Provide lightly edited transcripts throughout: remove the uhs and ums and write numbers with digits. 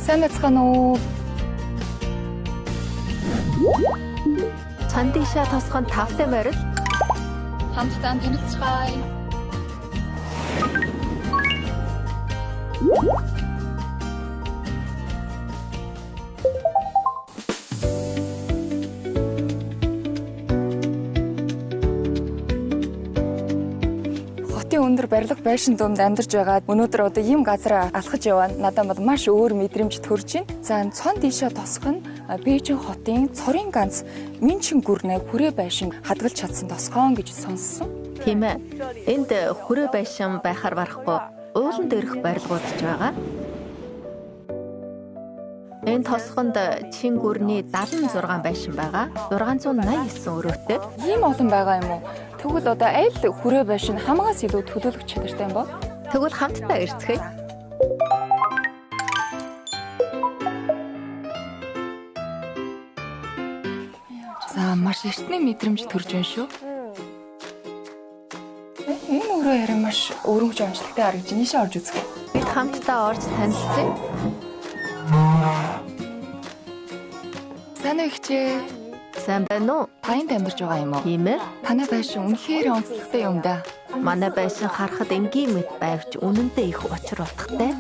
Сайн байцгаана уу? Цандишаа тосгон тавтай морил Хамтдаа танилцгаая. Хотын өндөр барилга байшин дунд амьдарч байгаа. Өнөөдөр одоо ийм газар алхаж яваа надад маш өөр мэдрэмж төрж байна. За цон дишаа тосгох нь Бээжин хотын цорын ганц Минчин гүрнээ хүрээ байшин хадгалж чадсан тосгоон гэж сонссон. тийм ээ. Энд хүрээ байшин байхаар барахгүй уулан дээрх барилгуудж байгаа. Энэ тосгонд чин гүрний 76 байшин байгаа. 689 өрөөтэй. Ийм олон байгаа юм уу? Тэгвэл одоо аль хүрээ байшин хамаагаас илүү төлөвлөх чадвартай юм бол? Тэгвэл хамтдаа ирцгээе. За маш эртний мэдрэмж төрж байна шүү. Энэ өрөө ярин маш өргөмж онцлогтой харагдаж нийшээ орж үзэх. Бид хамтдаа орж танилцъя. Сайн уу ихчээ? Сайн байна уу? Танд амьдарч байгаа юм уу? Тийм ээ. Танай байшин үнэхээр онцлогтой юм да. Манай байшин харахад энгийн мэт байвч үнэндээ их учир утгатай.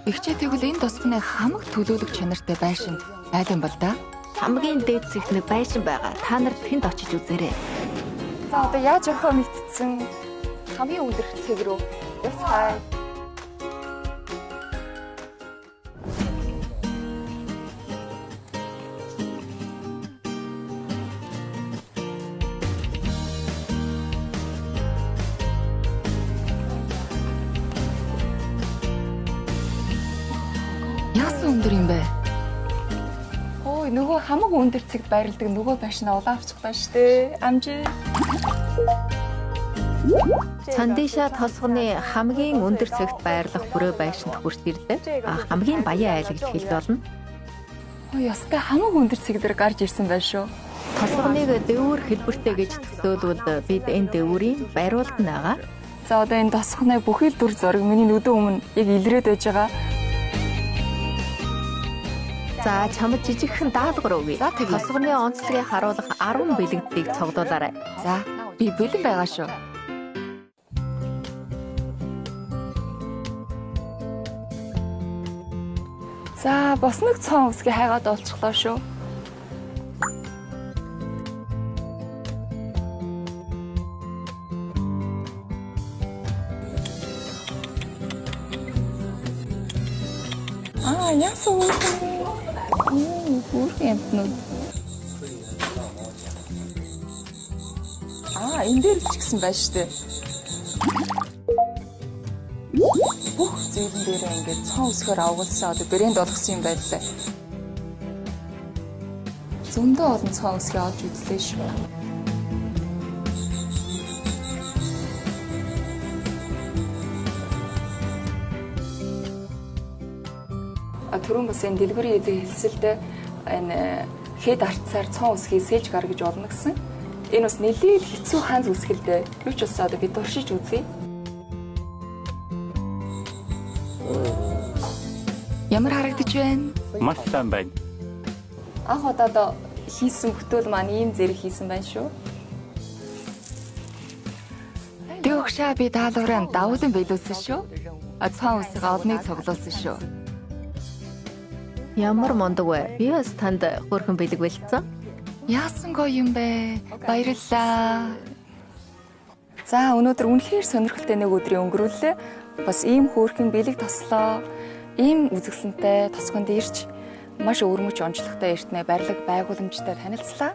Ихчээ тэгвэл энэ тосгоны хамаг төлөвлөх чанартай байшин аль юм бол да? Хамгийн дээд зэх нэг байшин байгаа. Та нар тэнд очиж үзээрэй. За одоо яаж явахаа мэдтсэн хамгийн өндөрх цэг рүү яцгаая. Яасан өндөр юм бэ? Ой, нөгөө хамаг өндөр цэгт байрладаг нөгөө байшнаа улаан авчих таа штэ. Амжи. Цандишаа тосгоны хамгийн өндөр цэгт байрлах хүрээ байшинд хүрч ирлээ. Хамгийн баян айлгаж хэл болно. Ой, ястай хамаг өндөр цэг дээр гарч ирсэн байх шүү. Тосгоныг дэвүүр хэлбэртэй гэж төсөөлвөл бид энэ дэвүүрийн бариулт нь байгаа. За одоо энэ тосгоны бүхий л дүр зураг миний нүдэн өмнө яг илрээд байж байгаа. За чамд жижигхэн даалгавар өгье. За тэгье. Тосгоны онцлогийг харуулах 10 бэлэгдлийг цогдуулаарай. За би бэлэн байгаа шүү. За босног цон үсгээ хайгаад олчихлоо шүү. Яасан үү? Бүрхэн амтнууд. Энэ дээр ч гэсэн байна шүү дээ. Бүх зүйлэн дээрээ ингээд цон үсгээр авгалсан одоо брэнд болгосон юм байлаа. Зөндөө олон цон үсгээ олж үзлээ шүү. Түрүүн бас энэ дэлгүүрийн эзэн хэлсэлд энэ хэд арцаар цон үсгийг сэлж гаргаж олно гэсэн. Энэ бас нэлээд хэцүү ханз үсгэлдээ. Юу ч бас одоо бид туршиж үзье. Ямар харагдаж байна? Маш сайн байна. Анх удаа хийсэн бүтээл маань ийм зэрэг хийсэн байна шүү. Тэгвшаа би даалгавраа давуулан биелүүлсэн шүү. Цон үсэг олныг цуглуулсан шүү. Ямар мундаг вэ? Би бас танд хөөрхөн бэлэг бэлдсэн. Яасан гоё юм бэ? Баярлалаа. За өнөөдөр үнэхээр сонирхолтой нэг өдрийн өнгөрүүллээ. Бас ийм хөөрхөн бэлэг тослоо. Ийм үзэсгэлэнтэй тосгонд ирж маш өвөрмөч онцлогтой эртний барилга байгууламжтай танилцлаа.